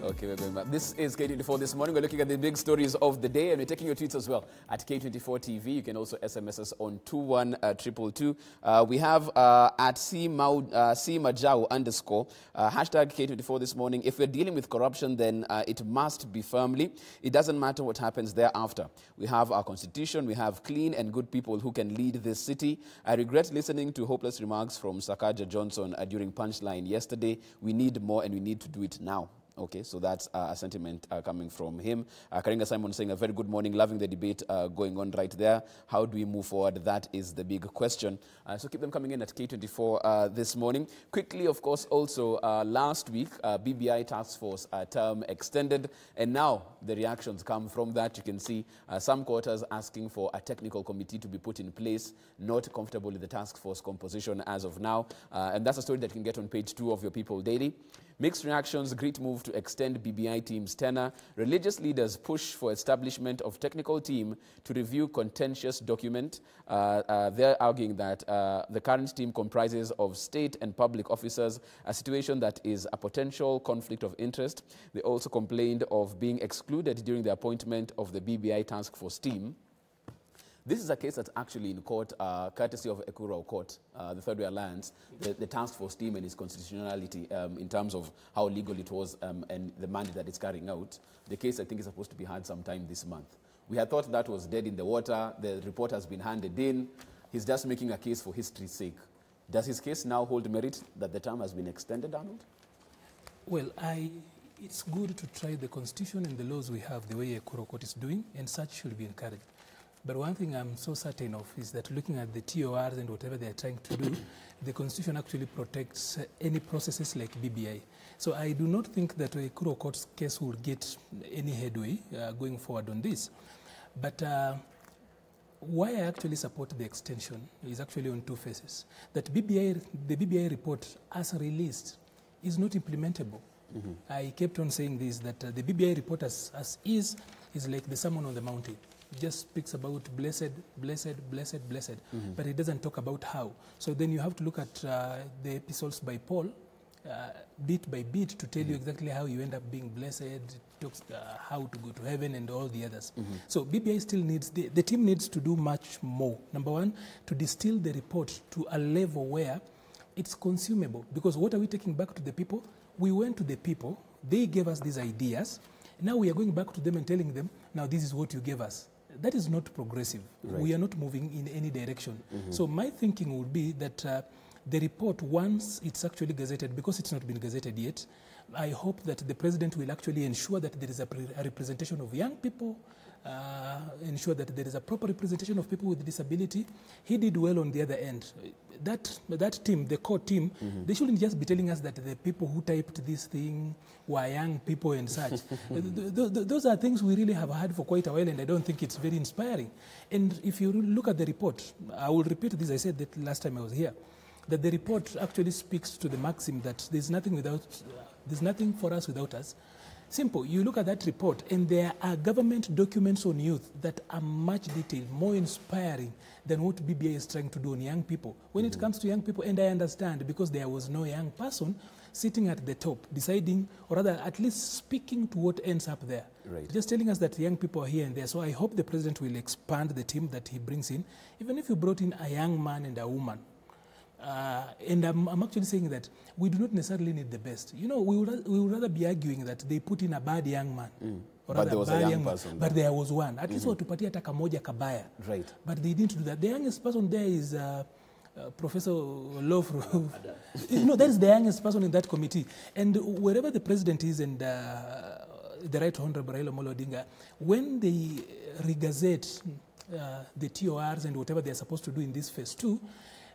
Okay, we're going back. This is K24 This Morning. We're looking at the big stories of the day, and we're taking your tweets as well at K24TV. You can also SMS us on 21222. We have at CMajau _ hashtag K24 This Morning. If we're dealing with corruption, then it must be firmly. It doesn't matter what happens thereafter. We have our constitution. We have clean and good people who can lead this city. I regret listening to hopeless remarks from Sakaja Johnson during Punchline yesterday. We need more, and we need to do it now. Okay, so that's a sentiment coming from him. Karinga Simon saying a very good morning, loving the debate going on right there. How do we move forward? That is the big question. So keep them coming in at K24 this morning. Quickly, of course, also last week, BBI Taskforce term extended, and now the reactions come from that. You can see some quarters asking for a technical committee to be put in place, not comfortable with the task force composition as of now. And that's a story that you can get on page 2 of your People Daily. Mixed reactions, great move to extend BBI team's tenure. Religious leaders push for establishment of technical team to review contentious document. They're arguing that the current team comprises of state and public officers, a situation that is a potential conflict of interest. They also complained of being excluded during the appointment of the BBI task force team. This is a case that's actually in court, courtesy of Ekuro Court, the Third Way Alliance, the task force team and its constitutionality in terms of how legal it was and the mandate that it's carrying out. The case, I think, is supposed to be heard sometime this month. We had thought that was dead in the water. The report has been handed in. He's just making a case for history's sake. Does his case now hold merit that the term has been extended, Arnold? Well, it's good to try the constitution and the laws we have the way Ekuro Court is doing, and such should be encouraged. But one thing I'm so certain of is that looking at the TORs and whatever they're trying to do, the Constitution actually protects any processes like BBI. So I do not think that a Ekuro Court's case will get any headway going forward on this. But why I actually support the extension is actually on two phases. That the BBI report as released is not implementable. Mm-hmm. I kept on saying this, that the BBI report as is like the Sermon on the Mountain. It just speaks about blessed, blessed, blessed, blessed, but it doesn't talk about how. So then you have to look at the epistles by Paul, bit by bit, to tell you exactly how you end up being blessed. It talks how to go to heaven and all the others. So BBI still needs, the team needs to do much more. Number one, to distill the report to a level where it's consumable. Because what are we taking back to the people? We went to the people, they gave us these ideas, now we are going back to them and telling them, now this is what you gave us. That is not progressive. Right. We are not moving in any direction. So my thinking would be that the report, once it's actually gazetted, because it's not been gazetted yet, I hope that the president will actually ensure that there is a representation of young people, ensure that there is a proper representation of people with disability. He did well on the other end. That team, the core team, they shouldn't just be telling us that the people who typed this thing were young people and such. Those are things we really have had for quite a while, and I don't think it's very inspiring. And if you look at the report, I will repeat this, I said that last time I was here, that the report actually speaks to the maxim that there's nothing for us without us. Simple. You look at that report, and there are government documents on youth that are much detailed, more inspiring than what BBI is trying to do on young people. When it comes to young people, and I understand, because there was no young person sitting at the top, deciding, or rather at least speaking to what ends up there. Right. Just telling us that young people are here and there. So I hope the president will expand the team that he brings in, even if you brought in a young man and a woman. And I'm actually saying that we do not necessarily need the best. You know, we would rather be arguing that they put in a bad young man. But there was a young person. But there was one. At least watupatia hata kamoja kabaya. Right. But they didn't do that. The youngest person there is Professor Lofru. No, that is the youngest person in that committee. And wherever the president is and the Right Honorable Raila Amolo Odinga, when they regazette the TORs and whatever they're supposed to do in this phase 2,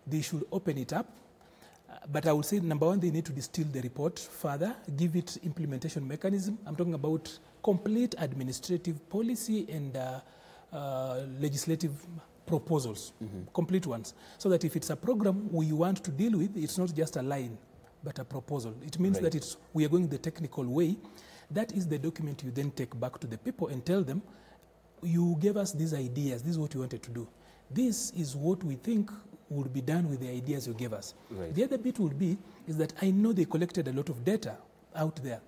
they should open it up. But I would say, number one, they need to distill the report further, give it implementation mechanism. I'm talking about complete administrative policy and legislative proposals, complete ones. So that if it's a program we want to deal with, it's not just a line, but a proposal. It means that we are going the technical way. That is the document you then take back to the people and tell them, you gave us these ideas, this is what you wanted to do. This is what we think would be done with the ideas you gave us. Right. The other bit would be is that I know they collected a lot of data out there.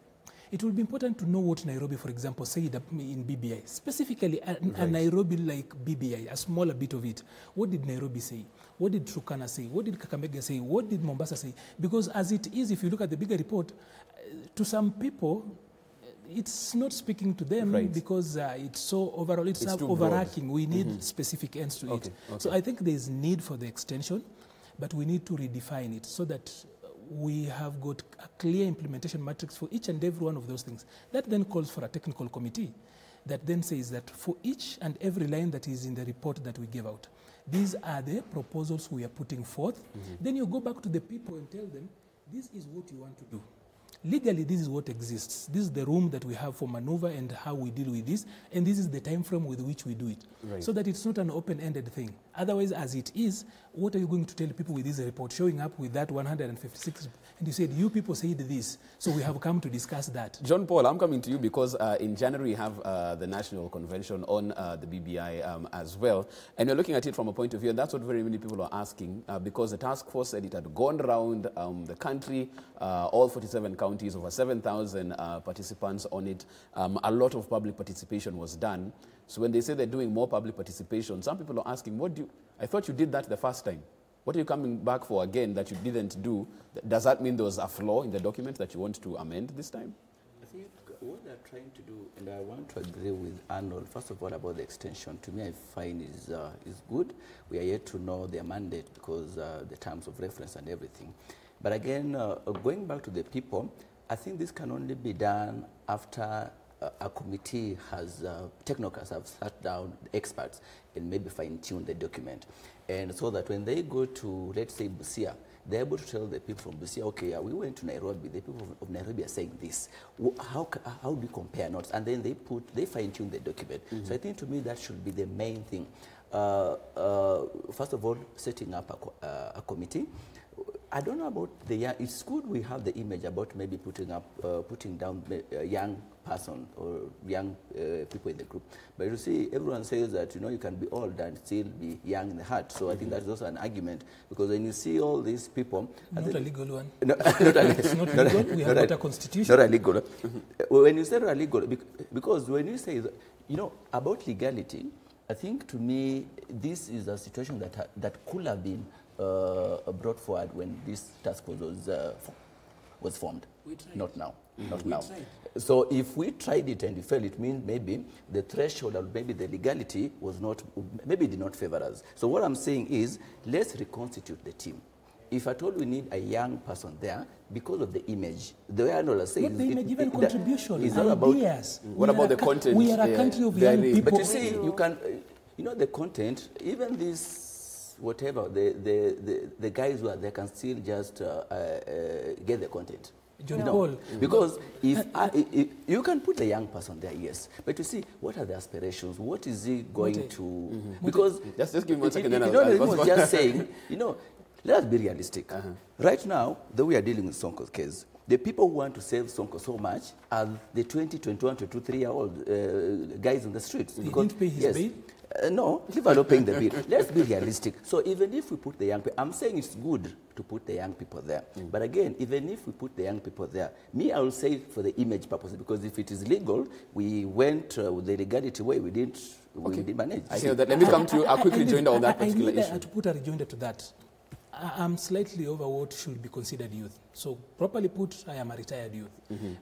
it will be important to know what Nairobi, for example, said in BBI. Specifically, a Nairobi like BBI, a smaller bit of it. What did Nairobi say? What did Turkana say? What did Kakamega say? What did Mombasa say? Because as it is, if you look at the bigger report, to some people, it's not speaking to them because it's so overall, it's overarching. We need specific ends to it. So I think there's need for the extension, but we need to redefine it so that we have got a clear implementation matrix for each and every one of those things. That then calls for a technical committee that then says that for each and every line that is in the report that we give out, these are the proposals we are putting forth. Then you go back to the people and tell them, this is what you want to do. Legally, this is what exists. This is the room that we have for maneuver and how we deal with this, and this is the time frame with which we do it. So that it's not an open-ended thing. Otherwise, as it is, what are you going to tell people with this report, showing up with that 156, and you said, you people said this, so we have come to discuss that. John Paul, I'm coming to you because in January we have the National Convention on the BBI as well, and you're looking at it from a point of view, and that's what very many people are asking, because the task force said it had gone around the country, all 47 counties, over 7,000 participants on it. A lot of public participation was done. So when they say they're doing more public participation, some people are asking, I thought you did that the first time. What are you coming back for again that you didn't do? Does that mean there was a flaw in the document that you want to amend this time? I think what they're trying to do, and I want to agree with Arnold, first of all, about the extension, to me I find is good. We are yet to know their mandate because the terms of reference and everything. But again, going back to the people, I think this can only be done after a committee has, technocrats have sat down, experts, and maybe fine-tune the document. And so that when they go to, let's say, Busia, they're able to tell the people from Busia, okay, we went to Nairobi, the people of Nairobi are saying this. How do you compare notes? And then they fine-tune the document. So I think to me that should be the main thing. First of all, setting up a committee. I don't know about the young. It's good we have the image about maybe putting down a young person or young people in the group. But you see, everyone says that, you can be old and still be young in the heart. So I think that's also an argument, because when you see all these people... Not a legal one. No, not a, it's not legal. We have got a constitution. Not a legal. When you say not a legal, because when you say, about legality, I think to me, this is a situation that could have been brought forward when this task force was formed. Not now. Not now. So if we tried it and it failed, it means maybe the threshold or maybe the legality was not, maybe did not favor us. So what I'm saying is, let's reconstitute the team. If at all we need a young person there, because of the image, the way Arnold says, not the image, even contribution, it's not about what about the content? We are a country of young people. But you see, you can, the content, even this, whatever, the guys who are there can still just get the content. Because if you can put the young person there, yes, but you see, what are the aspirations? What is he going to? Because just give me 1 second. Then I was just saying, let us be realistic. Right now, though we are dealing with Sonko's case, the people who want to save Sonko so much are the 20, 21, 22, 3-year-old guys on the streets. He didn't pay his bill? No, leave alone paying the bill. Let's be realistic. So even if we put the young people, I'm saying it's good to put the young people there. But again, even if we put the young people there, I will say for the image purpose, because if it is legal, we went with the legality way, we didn't manage. I hear that. Let me come to a quick rejoinder on that particular issue. To put a rejoinder to that, I'm slightly over what should be considered youth. So properly put, I am a retired youth.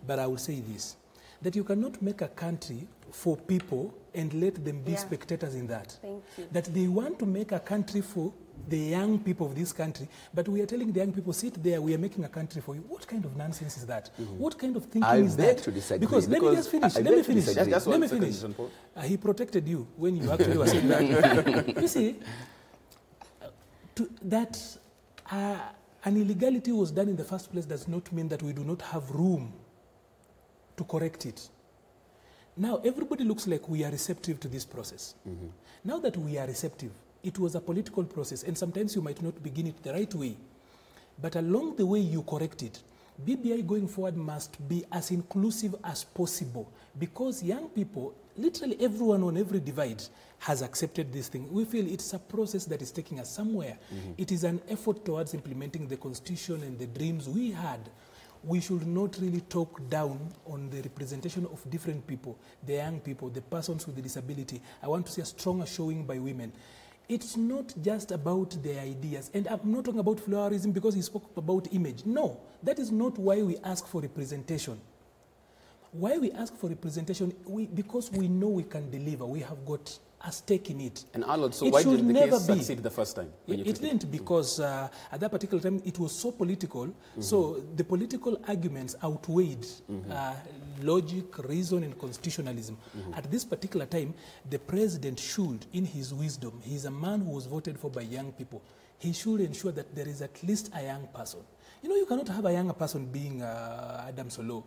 But I will say this, that you cannot make a country for people and let them be spectators in that. Thank you. That they want to make a country for the young people of this country, but we are telling the young people, sit there, we are making a country for you. What kind of nonsense is that? What kind of thinking is that? I beg to disagree. Because let me just finish. Let me finish. He protected you when you actually were saying that. You see, that an illegality was done in the first place does not mean that we do not have room to correct it. Now, everybody looks like we are receptive to this process. Now that we are receptive, it was a political process, and sometimes you might not begin it the right way. But along the way you correct it, BBI going forward must be as inclusive as possible, because young people, literally everyone on every divide, has accepted this thing. We feel it's a process that is taking us somewhere. It is an effort towards implementing the Constitution and the dreams we had we should not really talk down on the representation of different people, the young people, the persons with the disability. I want to see a stronger showing by women. It's not just about their ideas. And I'm not talking about flowerism because he spoke about image. No, that is not why we ask for representation. Why we ask for representation, because we know we can deliver. We have got a stake in it. And Arnold, so why didn't the case succeed the first time? It didn't, because at that particular time it was so political. So the political arguments outweighed logic, reason, and constitutionalism. At this particular time, the president should, in his wisdom, he's a man who was voted for by young people. He should ensure that there is at least a young person. You know, you cannot have a younger person being Adam Solo.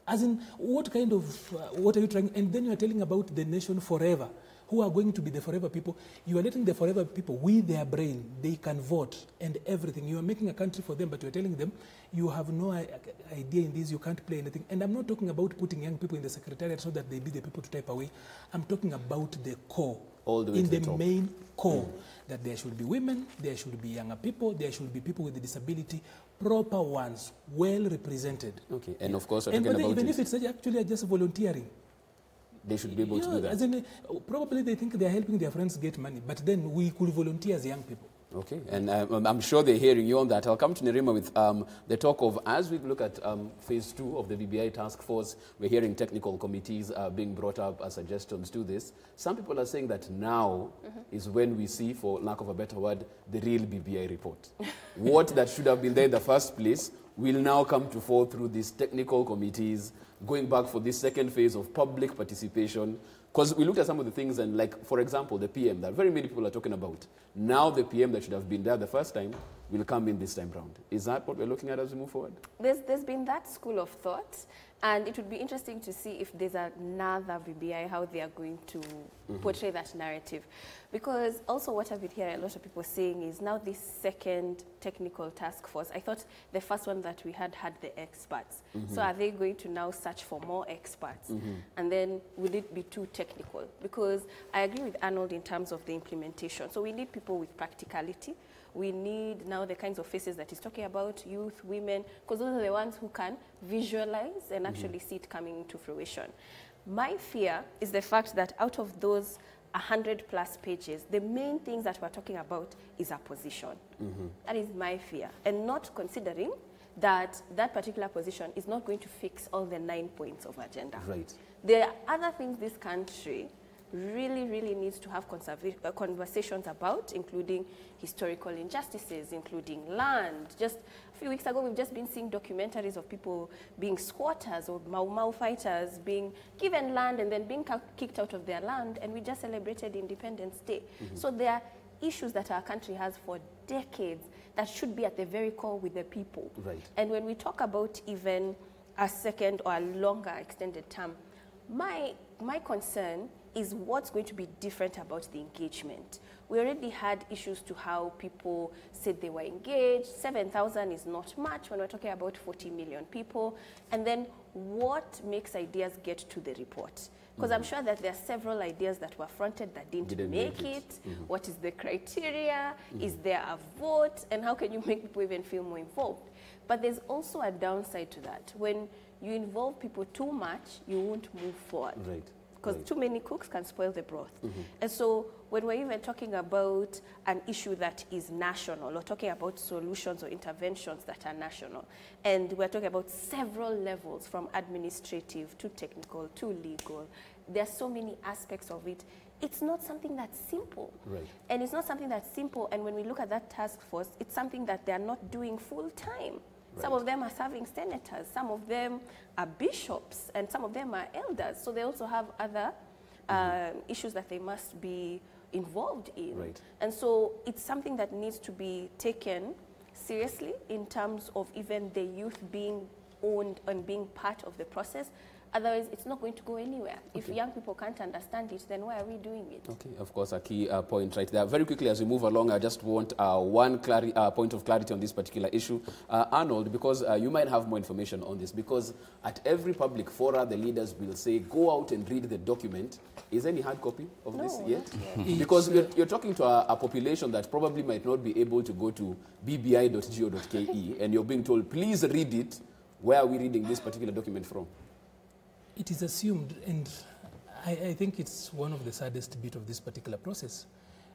As in, what kind of, what are you trying, and then you are telling about the nation forever. Who are going to be the forever people? You are letting the forever people, with their brain, they can vote and everything. You are making a country for them, but you are telling them, you have no idea in this, you can't play anything. And I'm not talking about putting young people in the secretariat so that they be the people to type away. I'm talking about the core. All the way in to the top. main core, that there should be women, there should be younger people, there should be people with a disability, proper ones, well represented. Okay, and of course, we're and talking about even if it's actually just volunteering, they should be able to do that. As in, probably they think they're helping their friends get money, but then we could volunteer as young people. Okay, and I'm sure they're hearing you on that. I'll come to Nerima with the talk of, as we look at phase 2 of the BBI Taskforce, we're hearing technical committees being brought up as suggestions to this. Some people are saying that now is when we see, for lack of a better word, the real BBI report. What that should have been there in the first place will now come to fall through these technical committees, going back for this second phase of public participation. Because we looked at some of the things, and like, for example, the PM that very many people are talking about. Now the PM that should have been there the first time will come in this time round. Is that what we're looking at as we move forward? There's been that school of thought, and it would be interesting to see if there's another BBI, how they are going to portray that narrative. Because also what I've been hearing a lot of people saying is now this second technical task force, I thought the first one that we had the experts. So are they going to now search for more experts? And then will it be too technical? Because I agree with Arnold in terms of the implementation. So we need people with practicality. We need now the kinds of faces that he's talking about, youth, women, because those are the ones who can visualize and actually see it coming into fruition. My fear is the fact that out of those 100+ pages, the main things that we're talking about is a position. That is my fear. And not considering that that particular position is not going to fix all the 9 points of agenda. Right. There are other things this country really needs to have conversations about, including historical injustices, including land. Just a few weeks ago, we've just been seeing documentaries of people being squatters or Mau fighters, being given land and then being kicked out of their land, and we just celebrated Independence Day. So there are issues that our country has for decades that should be at the very core with the people. Right. And when we talk about even a second or a longer extended term, my concern is what's going to be different about the engagement. We already had issues to how people said they were engaged. 7,000 is not much when we're talking about 40 million people. And then what makes ideas get to the report? Because I'm sure that there are several ideas that were fronted that didn't make it. What is the criteria? Is there a vote? And how can you make people even feel more involved? But there's also a downside to that. When you involve people too much, you won't move forward. Right. Because too many cooks can spoil the broth. And so when we're even talking about an issue that is national, or talking about solutions or interventions that are national, and we're talking about several levels from administrative to technical to legal, there are so many aspects of it. It's not something that's simple. Right. And it's not something that's simple. And when we look at that task force, it's something that they're not doing full time. Right. Some of them are serving senators, some of them are bishops, and some of them are elders. So they also have other issues that they must be involved in. Right. And so it's something that needs to be taken seriously in terms of even the youth being owned and being part of the process. Otherwise, it's not going to go anywhere. Okay. If young people can't understand it, then why are we doing it? Okay, of course, a key point right there. Very quickly, as we move along, I just want one point of clarity on this particular issue. Arnold, because you might have more information on this, because at every public fora, the leaders will say, go out and read the document. Is there any hard copy of this yet? Because you're talking to a population that probably might not be able to go to bbi.go.ke, and you're being told, please read it. Where are we reading this particular document from? It is assumed, and I think it's one of the saddest bit of this particular process.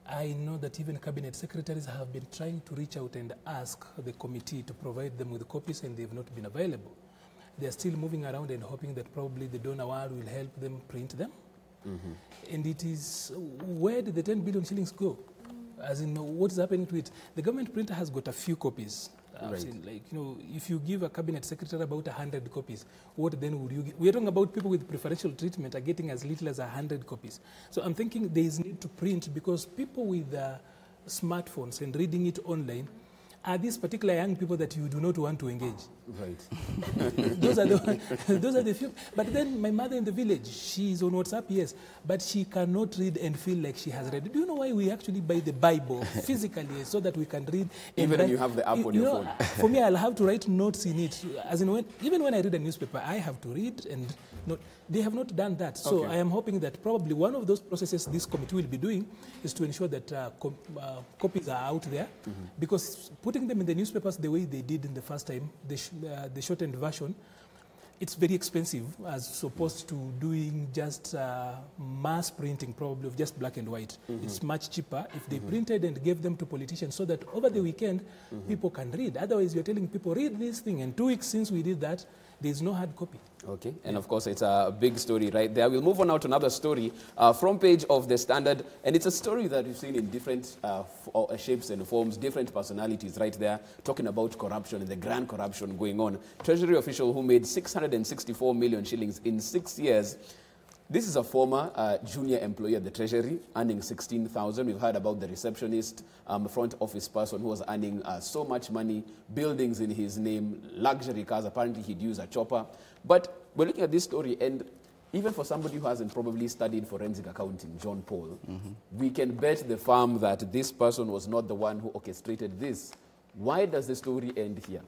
I know that even cabinet secretaries have been trying to reach out and ask the committee to provide them with copies, and they've not been available. They're still moving around and hoping that probably the donor ward will help them print them. And it is, where did the 10 billion shillings go? As in, what is happening to it? The government printer has got a few copies. I've seen, like, you know, if you give a cabinet secretary about 100 copies, what then would you give? We're talking about people with preferential treatment are getting as little as 100 copies. So I'm thinking there is need to print, because people with smartphones and reading it online are these particular young people that you do not want to engage. Right. Those are the few. But then my mother in the village, she's on WhatsApp, yes, but she cannot read and feel like she has read. Do you know why we actually buy the Bible physically, so that we can read? Even when you have the app on your phone. For me, I'll have to write notes in it. As in, even when I read a newspaper, I have to read and note. They have not done that. So I am hoping that probably one of those processes this committee will be doing is to ensure that copies are out there, because putting them in the newspapers the way they did in the first time, the shortened version, it's very expensive as opposed to doing just mass printing, probably of just black and white. It's much cheaper if they printed and gave them to politicians, so that over the weekend people can read. Otherwise, you're telling people, read this thing, and 2 weeks since we did that, there's no hard copy. Okay, and of course it's a big story right there. We'll move on now to another story, front page of The Standard, and it's a story that we've seen in different shapes and forms, different personalities right there, talking about corruption and the grand corruption going on. Treasury official who made 664 million shillings in 6 years. This is a former junior employee at the Treasury, earning 16,000. We've heard about the receptionist, front office person who was earning so much money, buildings in his name, luxury cars. Apparently, he'd use a chopper. But we're looking at this story, and even for somebody who hasn't probably studied forensic accounting, John Paul, we can bet the farm that this person was not the one who orchestrated this. Why does the story end here?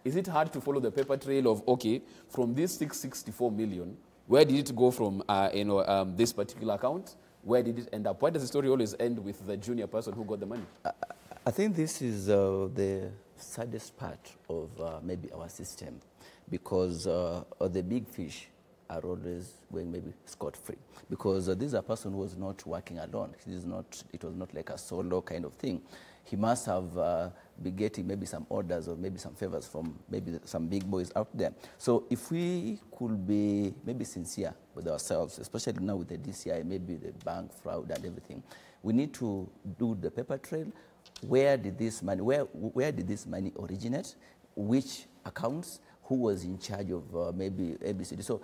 Is it hard to follow the paper trail of, okay, from this 664 million, where did it go from this particular account? Where did it end up? Why does the story always end with the junior person who got the money? I think this is the saddest part of maybe our system, because the big fish are always going maybe scot-free, because this is a person who was not working alone. It was not like a solo kind of thing. He must have been getting maybe some orders or maybe some favors from maybe some big boys out there. So if we could be maybe sincere with ourselves, especially now with the DCI, maybe the bank fraud and everything, we need to do the paper trail. Where did this money, where did this money originate? Which accounts? Who was in charge of maybe ABCD? So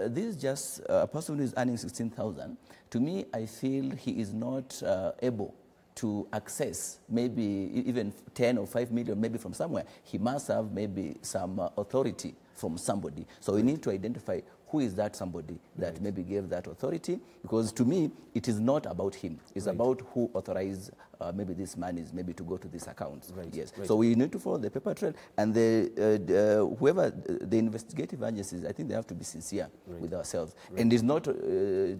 this is just a person who is earning 16,000. To me, I feel he is not able to access maybe even 10 or 5 million maybe from somewhere. He must have maybe some authority from somebody. So we need to identify who is that somebody that maybe gave that authority, because to me, it is not about him. It's about who authorized maybe these monies maybe to go to these accounts. Yes. So we need to follow the paper trail, and whoever the investigative agencies, I think they have to be sincere with ourselves. And it's not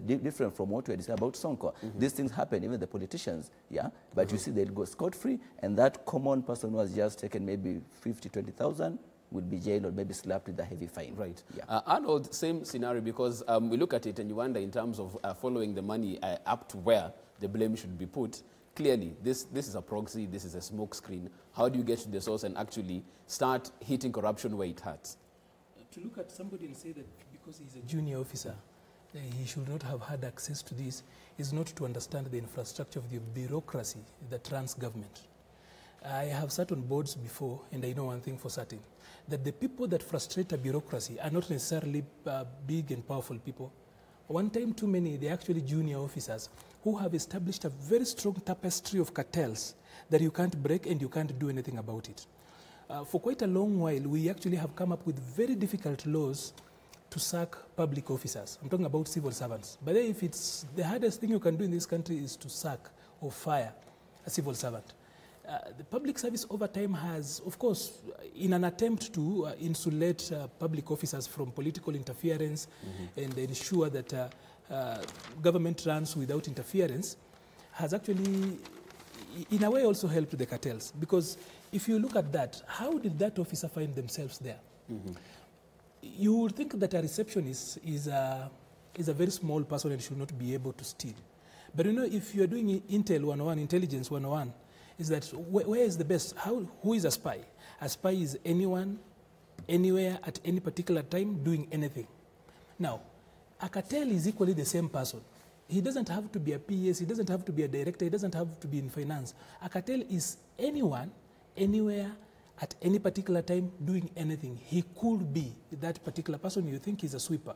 different from what we had said about Sonko. These things happen, even the politicians, but you see they'll go scot-free, and that common person who has just taken maybe 50, 20,000 would be jailed or maybe slapped with a heavy fine. Right. Arnold, same scenario, because we look at it and you wonder in terms of following the money up to where the blame should be put. Clearly, this is a proxy, this is a smoke screen. How do you get to the source and actually start hitting corruption where it hurts? To look at somebody and say that because he's a junior officer, he should not have had access to this is not to understand the infrastructure of the bureaucracy that runs government. I have sat on boards before, and I know one thing for certain, that the people that frustrate a bureaucracy are not necessarily big and powerful people. One time too many, they're actually junior officers who have established a very strong tapestry of cartels that you can't break and you can't do anything about it. For quite a long while, we actually have come up with very difficult laws to sack public officers. I'm talking about civil servants. But then if it's the hardest thing you can do in this country is to sack or fire a civil servant. The public service over time has, of course, in an attempt to insulate public officers from political interference and ensure that government runs without interference, has actually, in a way, also helped the cartels. Because if you look at that, how did that officer find themselves there? You would think that a receptionist is a very small person and should not be able to steal. But you know, if you are doing Intel 101, Intelligence 101, is that where is the best? Who is a spy? A spy is anyone, anywhere, at any particular time, doing anything. Now, a cartel is equally the same person. He doesn't have to be a PS, he doesn't have to be a director, he doesn't have to be in finance. A cartel is anyone, anywhere, at any particular time, doing anything. He could be that particular person you think is a sweeper.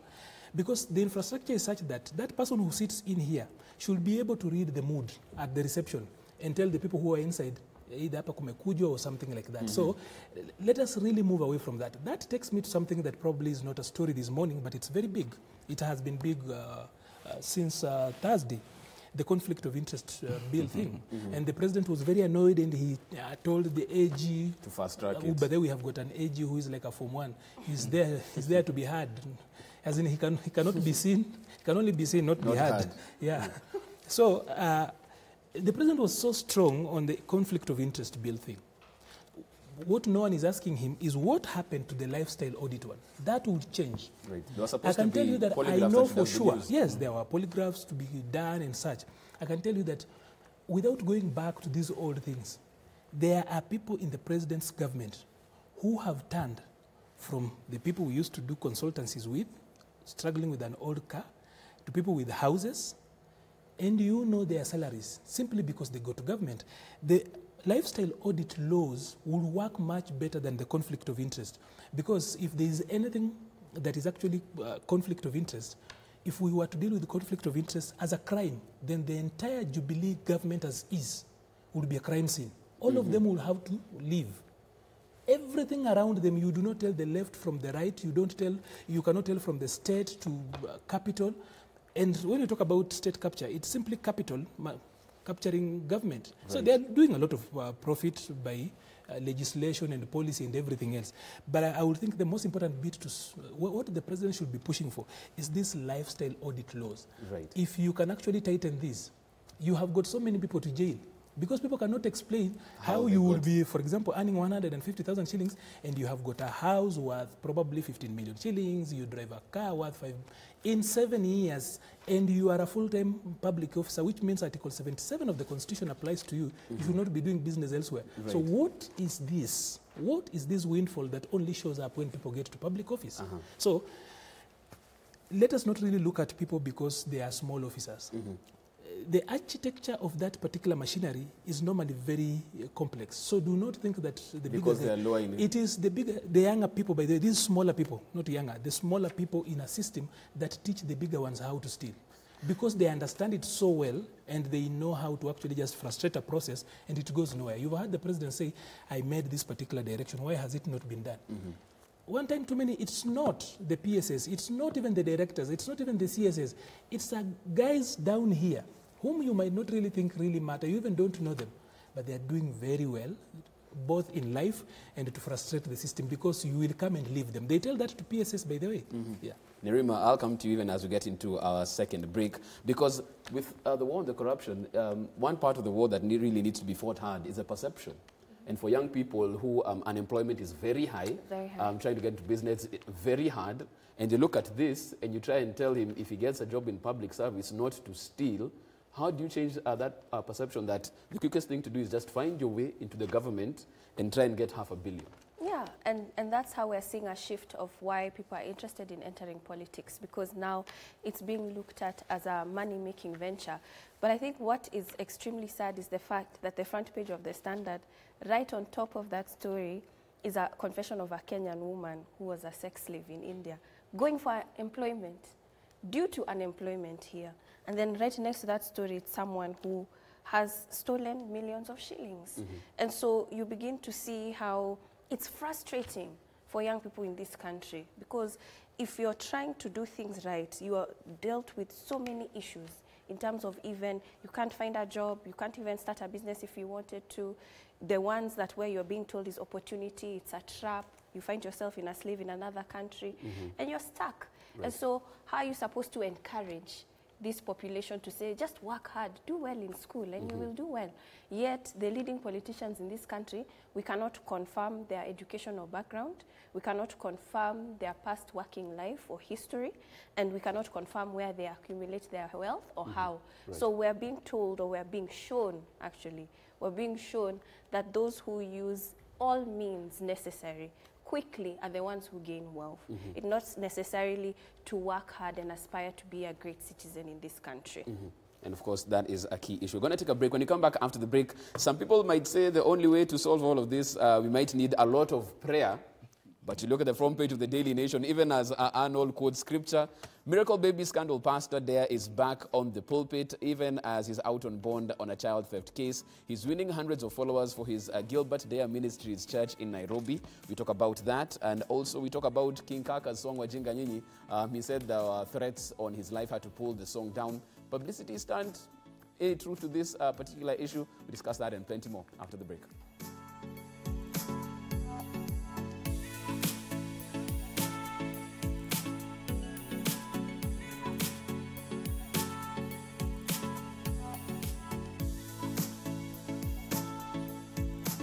Because the infrastructure is such that that person who sits in here should be able to read the mood at the reception and tell the people who are inside, either hapa kumekujo or something like that. So let us really move away from that. That takes me to something that probably is not a story this morning, but it's very big. It has been big since Thursday, the conflict of interest bill thing. And the president was very annoyed, and he told the AG to fast track it. But then we have got an AG who is like a Form 1. He's there to be heard. As in, he cannot be seen. He can only be seen, not be heard. Yeah. So the president was so strong on the conflict of interest bill thing. What no one is asking him is what happened to the lifestyle audit one. That would change. Right. There was I supposed can to be tell you that I polygraphs know that for should have been sure. used. Yes, there were polygraphs to be done and such. I can tell you that without going back to these old things, there are people in the president's government who have turned from the people we used to do consultancies with, struggling with an old car, to people with houses, and you know their salaries simply because they go to government. The lifestyle audit laws will work much better than the conflict of interest, because if there is anything that is actually conflict of interest, if we were to deal with the conflict of interest as a crime, then the entire Jubilee government as is would be a crime scene. All of them will have to leave. Everything around them, you do not tell the left from the right, you cannot tell from the state to capital. And when you talk about state capture, it's simply capital capturing government. Right. So they're doing a lot of profit by legislation and policy and everything else. But I would think the most important bit to what the president should be pushing for is this lifestyle audit laws. Right. If you can actually tighten this, you have got so many people to jail. Because people cannot explain how you will be, for example, earning 150,000 shillings and you have got a house worth probably 15 million shillings, you drive a car worth 5 in 7 years, and you are a full-time public officer, which means Article 77 of the Constitution applies to you. You should not be doing business elsewhere. Right. So what is this? What is this windfall that only shows up when people get to public office? So let us not really look at people because they are small officers. The architecture of that particular machinery is normally very complex. So do not think that because they are lower in it is the younger people, by the way, these smaller people, not younger, the smaller people in a system that teach the bigger ones how to steal. Because they understand it so well and they know how to actually just frustrate a process and it goes nowhere. You've heard the president say, I made this particular direction. Why has it not been done? One time too many, it's not the PSS, it's not even the directors, it's not even the CSS. It's guys down here whom you might not really think really matter. You even don't know them, but they're doing very well, both in life and to frustrate the system, because you will come and leave them. They tell that to PSS, by the way. Yeah. Nerima, I'll come to you even as we get into our second break, because with the war on the corruption, one part of the war that really needs to be fought hard is a perception. And for young people who unemployment is very high, trying to get into business, very hard, and you look at this and you try and tell him if he gets a job in public service not to steal, how do you change that perception that the quickest thing to do is just find your way into the government and try and get $500 million? Yeah, and that's how we're seeing a shift of why people are interested in entering politics, because now it's being looked at as a money-making venture. But I think what is extremely sad is the fact that the front page of the Standard, right on top of that story, is a confession of a Kenyan woman who was a sex slave in India, going for employment due to unemployment here. And then right next to that story, it's someone who has stolen millions of shillings. And so you begin to see how it's frustrating for young people in this country, because if you're trying to do things right, you are dealt with so many issues in terms of even you can't find a job, you can't even start a business if you wanted to. The ones that where you're being told is opportunity, it's a trap, you find yourself in a slave in another country, and you're stuck. Right. And so how are you supposed to encourage this population to say, just work hard, do well in school, and you will do well. Yet, the leading politicians in this country, we cannot confirm their educational background, we cannot confirm their past working life or history, and we cannot confirm where they accumulate their wealth or how. Right. So we're being told, or we're being shown, actually, we're being shown that those who use all means necessary quickly are the ones who gain wealth. It's not necessarily to work hard and aspire to be a great citizen in this country. And of course, that is a key issue. We're going to take a break. When you come back after the break, some people might say the only way to solve all of this, we might need a lot of prayer. But you look at the front page of the Daily Nation, even as Arnold quotes scripture, Miracle Baby Scandal Pastor there is back on the pulpit, even as he's out on bond on a child theft case. He's winning hundreds of followers for his Gilbert Dare Ministries church in Nairobi. We talk about that, and also we talk about King Kaka's song, Wajinga Nyinyi. He said there were threats on his life, had to pull the song down. Publicity stunt, any truth to this particular issue? We discuss that and plenty more after the break.